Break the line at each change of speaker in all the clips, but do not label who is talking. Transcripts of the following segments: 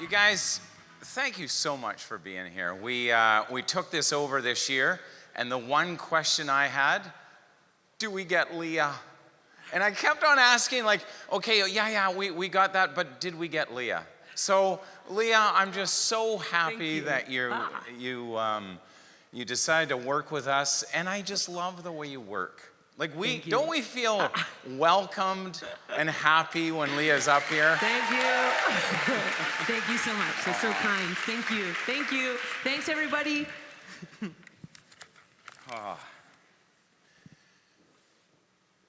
You guys, thank you so much for being here. We took this over this year, and the one question I had, do we get Leah? And I kept on asking, like, okay, we got that, but did we get Leah? So, Leah, I'm just so happy that you decided to work with us, and I just love the way you work. Like, don't we feel welcomed and happy when Leah's up here?
Thank you. Thank you so much. That's so kind. Thank you. Thank you. Thanks, everybody.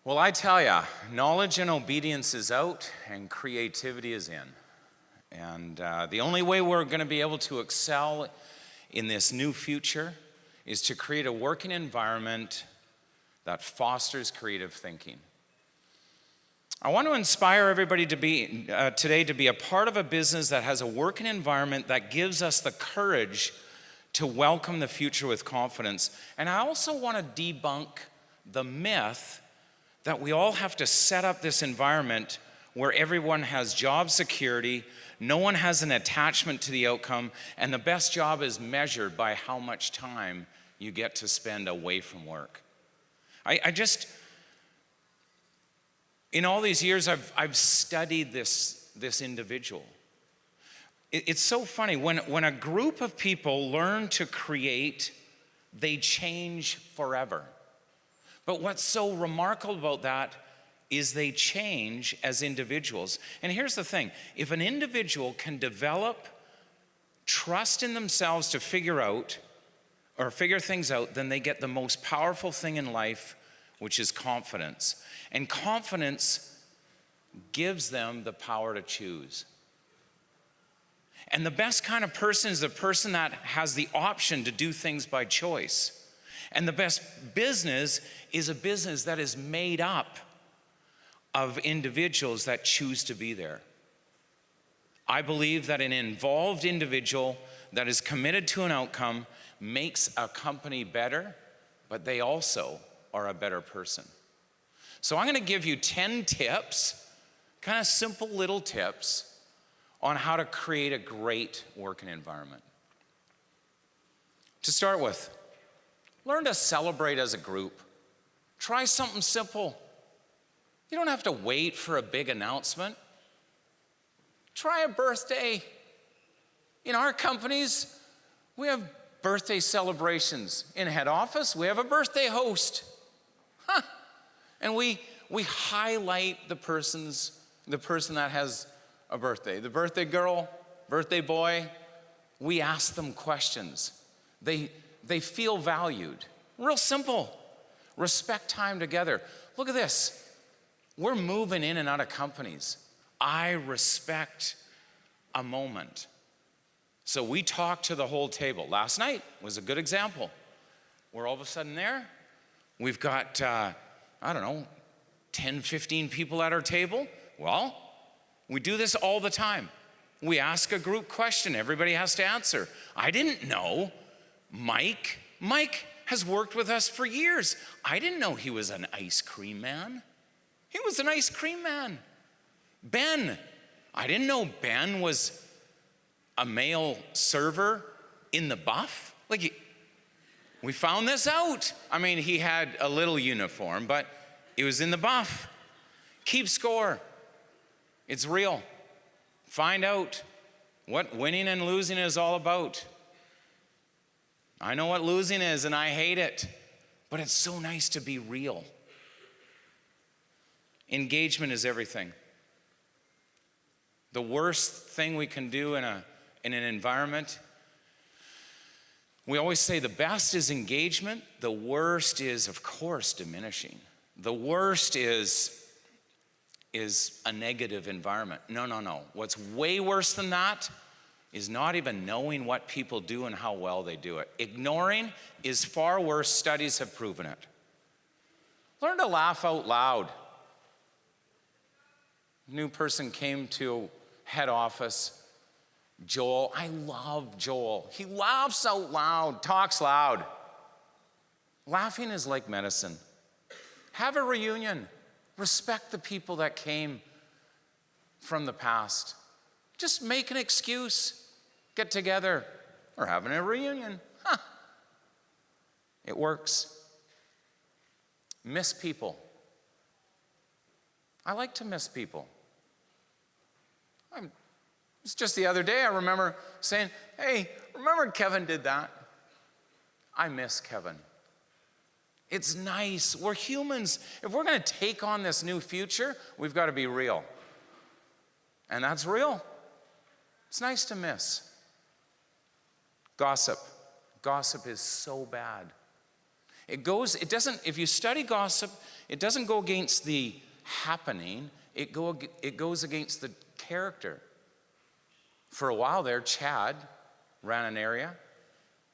Well, I tell you, knowledge and obedience is out, and creativity is in. And the only way we're going to be able to excel in this new future is to create a working environment that fosters creative thinking. I want to inspire everybody to be today to be a part of a business that has a working environment that gives us the courage to welcome the future with confidence. And I also want to debunk the myth that we all have to set up this environment where everyone has job security, no one has an attachment to the outcome, and the best job is measured by how much time you get to spend away from work. I just, in all these years, I've studied this individual. It's so funny, when a group of people learn to create, they change forever. But what's so remarkable about that is they change as individuals. And here's the thing, if an individual can develop trust in themselves to figure things out, then they get the most powerful thing in life, which is confidence. And confidence gives them the power to choose. And the best kind of person is the person that has the option to do things by choice. And the best business is a business that is made up of individuals that choose to be there. I believe that an involved individual that is committed to an outcome makes a company better, but they also are a better person. So I'm going to give you 10 tips, kind of simple little tips, on how to create a great working environment. To start with, learn to celebrate as a group. Try something simple. You don't have to wait for a big announcement. Try a birthday. In our companies, we have birthday celebrations. In head office, we have a birthday host. And we highlight the person that has a birthday. The birthday girl, birthday boy, we ask them questions. They feel valued. Real simple. Respect time together. Look at this. We're moving in and out of companies. I respect a moment. So we talk to the whole table. Last night was a good example. We're all of a sudden there. We've got, 10, 15 people at our table. Well, we do this all the time. We ask a group question. Everybody has to answer. I didn't know Mike has worked with us for years. I didn't know he was an ice cream man. He was an ice cream man. Ben, I didn't know Ben was a male server in the buff. We found this out. I mean, he had a little uniform, but it was in the buff. Keep score. It's real. Find out what winning and losing is all about. I know what losing is, and I hate it, but it's so nice to be real. Engagement is everything. The worst thing we can do in an environment, we always say the best is engagement. The worst is, of course, diminishing. The worst is a negative environment. No. What's way worse than that is not even knowing what people do and how well they do it. Ignoring is far worse. Studies have proven it. Learn to laugh out loud. New person came to head office. Joel, I love Joel. He laughs out loud, talks loud. Laughing is like medicine. Have a reunion. Respect the people that came from the past. Just make an excuse. Get together. We're having a reunion. Huh. It works. Miss people. I like to miss people. It's just the other day I remember saying, hey, remember Kevin did that? I miss Kevin. It's nice. We're humans. If we're going to take on this new future, we've got to be real. And that's real. It's nice to miss. Gossip. Gossip is so bad. It doesn't, if you study gossip, it doesn't go against the happening, it goes against the character. For a while there, Chad ran an area.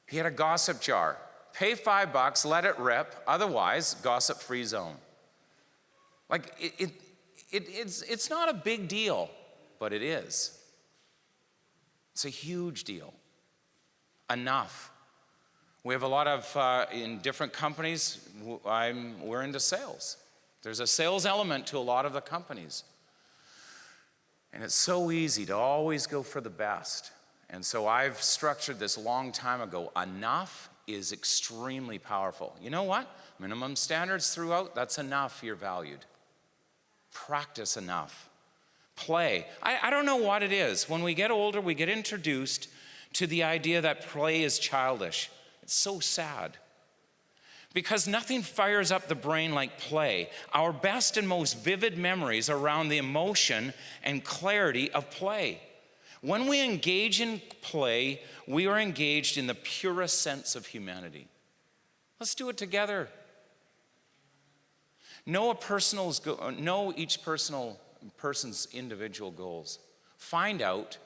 He had a gossip jar. Pay $5, let it rip, otherwise, gossip-free zone. Like, it's not a big deal, but it is. It's a huge deal. Enough. We have a lot of, in different companies, we're into sales. There's a sales element to a lot of the companies. And it's so easy to always go for the best. And so I've structured this a long time ago. Enough is extremely powerful. You know what? Minimum standards throughout, that's enough, you're valued. Practice enough. Play. I don't know what it is. When we get older, we get introduced to the idea that play is childish. It's so sad. Because nothing fires up the brain like play. Our best and most vivid memories are around the emotion and clarity of play. When we engage in play, we are engaged in the purest sense of humanity. Let's do it together. Know each person's individual goals. Find out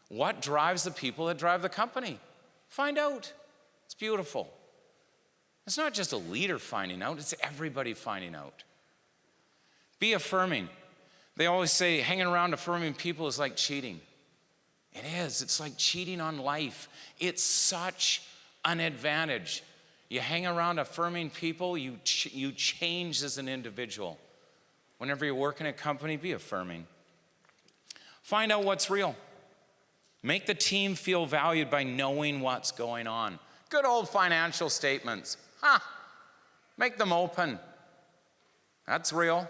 what drives the people that drive the company. Find out. It's beautiful. It's not just a leader finding out, it's everybody finding out. Be affirming. They always say hanging around affirming people is like cheating. It is. It's like cheating on life. It's such an advantage. You hang around affirming people, you change as an individual. Whenever you work in a company, be affirming. Find out what's real. Make the team feel valued by knowing what's going on. Good old financial statements. Make them open. That's real.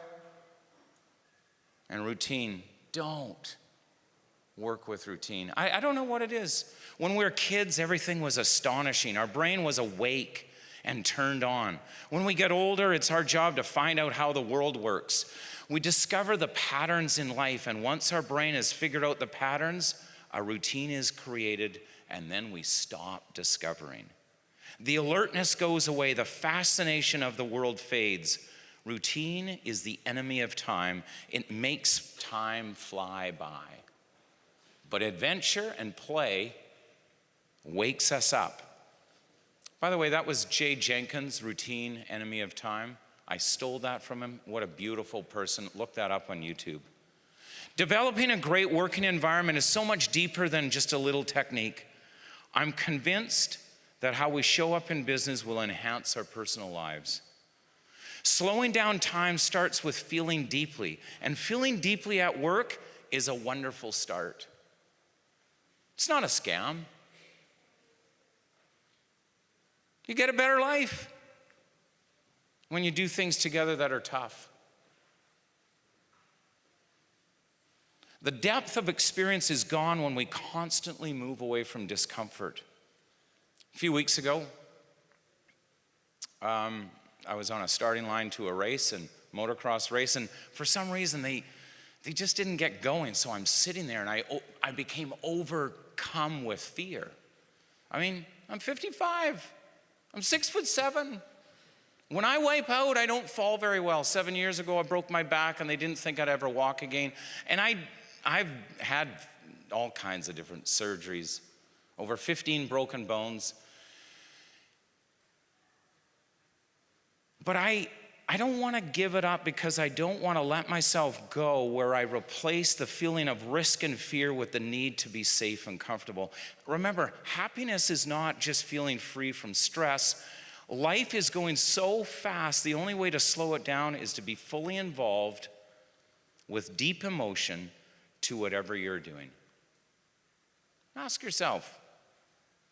And routine. Don't work with routine. I don't know what it is. When we were kids, everything was astonishing. Our brain was awake and turned on. When we get older, it's our job to find out how the world works. We discover the patterns in life, and once our brain has figured out the patterns, a routine is created, and then we stop discovering. The alertness goes away. The fascination of the world fades. Routine is the enemy of time. It makes time fly by. But adventure and play wakes us up. By the way, that was Jay Jenkins' Routine, Enemy of Time. I stole that from him. What a beautiful person. Look that up on YouTube. Developing a great working environment is so much deeper than just a little technique. I'm convinced that how we show up in business will enhance our personal lives. Slowing down time starts with feeling deeply, and feeling deeply at work is a wonderful start. It's not a scam. You get a better life when you do things together that are tough. The depth of experience is gone when we constantly move away from discomfort. A few weeks ago, I was on a starting line to a race, and motocross race, and for some reason they just didn't get going. So I'm sitting there, and I became overcome with fear. I mean, I'm 55. I'm 6'7". When I wipe out, I don't fall very well. 7 years ago, I broke my back, and they didn't think I'd ever walk again. And I've had all kinds of different surgeries, over 15 broken bones. But I don't want to give it up because I don't want to let myself go where I replace the feeling of risk and fear with the need to be safe and comfortable. Remember, happiness is not just feeling free from stress. Life is going so fast, the only way to slow it down is to be fully involved with deep emotion to whatever you're doing. Ask yourself,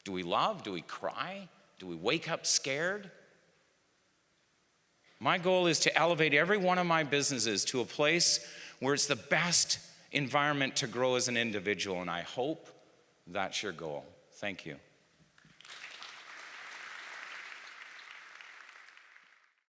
do we love? Do we cry? Do we wake up scared? My goal is to elevate every one of my businesses to a place where it's the best environment to grow as an individual, and I hope that's your goal. Thank you.